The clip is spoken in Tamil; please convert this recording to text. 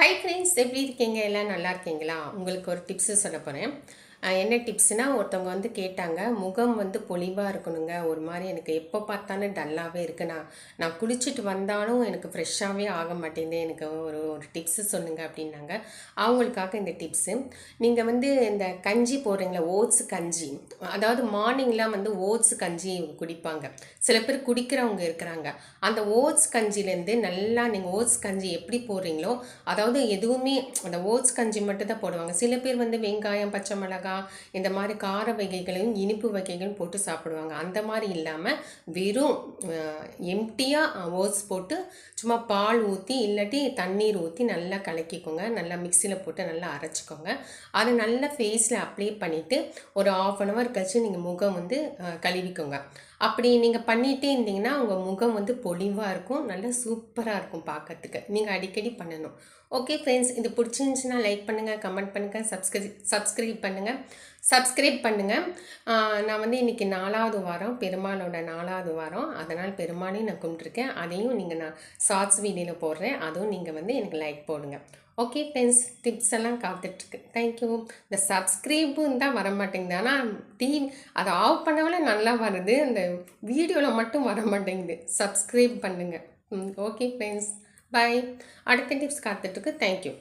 ஹை ஃப்ரெண்ட்ஸ், எப்படி இருக்கீங்க? எல்லாம் நல்லா இருக்கீங்களா? உங்களுக்கு ஒரு டிப்ஸு சொல்ல போகிறேன். என்ன டிப்ஸ்னால், ஒருத்தவங்க வந்து கேட்டாங்க, முகம் வந்து பொலிவாக இருக்கணுங்க. ஒரு மாதிரி எனக்கு எப்போ பார்த்தாலும் டல்லாகவே இருக்குது. நான் குளிச்சுட்டு வந்தாலும் எனக்கு ஃப்ரெஷ்ஷாகவே ஆக மாட்டேங்குது. எனக்கு ஒரு ஒரு டிப்ஸு சொல்லுங்கள் அப்படின்னாங்க. அவங்களுக்காக இந்த டிப்ஸு. நீங்கள் வந்து இந்த கஞ்சி போடுறீங்களா, ஓட்ஸ் கஞ்சி. அதாவது மார்னிங்லாம் வந்து ஓட்ஸ் கஞ்சி குடிப்பாங்க. சில பேர் குடிக்கிறவங்க இருக்கிறாங்க. அந்த ஓட்ஸ் கஞ்சிலேருந்து நல்லா நீங்கள் ஓட்ஸ் கஞ்சி எப்படி போடுறீங்களோ, அதாவது எதுவுமே அந்த ஓட்ஸ் கஞ்சி மட்டும் தான் போடுவாங்க. சில பேர் வந்து வெங்காயம், பச்சை மிளகாய், இந்த மாதிரி கார வகைகளையும் இனிப்பு வகைகளும் போட்டு சாப்பிடுவாங்க. அந்த மாதிரி இல்லாமல் வெறும் எம்டியாக ஓட்ஸ் போட்டு சும்மா பால் ஊற்றி இல்லாட்டி தண்ணீர் ஊற்றி நல்லா கலக்கிக்கோங்க. நல்லா மிக்சியில் போட்டு நல்லா அரைச்சிக்கோங்க. அதை நல்லா ஃபேஸில் அப்ளை பண்ணிவிட்டு ஒரு 1/2 hour கழிச்சு நீங்கள் முகம் வந்து கழுவிக்கோங்க. அப்படி நீங்கள் பண்ணிகிட்டே இருந்தீங்கன்னா உங்கள் முகம் வந்து பொலிவாக இருக்கும், நல்லா சூப்பராக இருக்கும் பார்க்கறதுக்கு. நீங்கள் அடிக்கடி பண்ணணும். ஓகே ஃப்ரெண்ட்ஸ், இது பிடிச்சிருந்துச்சுன்னா லைக் பண்ணுங்கள், கமெண்ட் பண்ணுங்கள், சப்ஸ்கிரைப் பண்ணுங்கள். நான் வந்து இன்றைக்கி 4வது வாரம், பெருமாளோட 4வது வாரம். அதனால் பெருமாளையும் நான் கும்பிட்ருக்கேன். அதையும் நான் ஷார்ட்ஸ் வீடியோவில் போடுறேன். அதுவும் நீங்கள் வந்து எனக்கு லைக் போடுங்க. ஓகே ஃப்ரெண்ட்ஸ், டிப்ஸ் எல்லாம் காத்துட்ருக்கு. தேங்க்யூ. இந்த சப்ஸ்கிரைபும் தான் வர மாட்டேங்குது. ஆனால் அதை ஆஃப் பண்ணவளே நல்லா வருது. இந்த வீடியோவில் மட்டும் வர மாட்டேங்குது. சப்ஸ்கிரைப் பண்ணுங்கள். ஓகே ஃப்ரெண்ட்ஸ், பாய். அடுத்த டிப்ஸ் காத்துட்ருக்கு. தேங்க்யூ.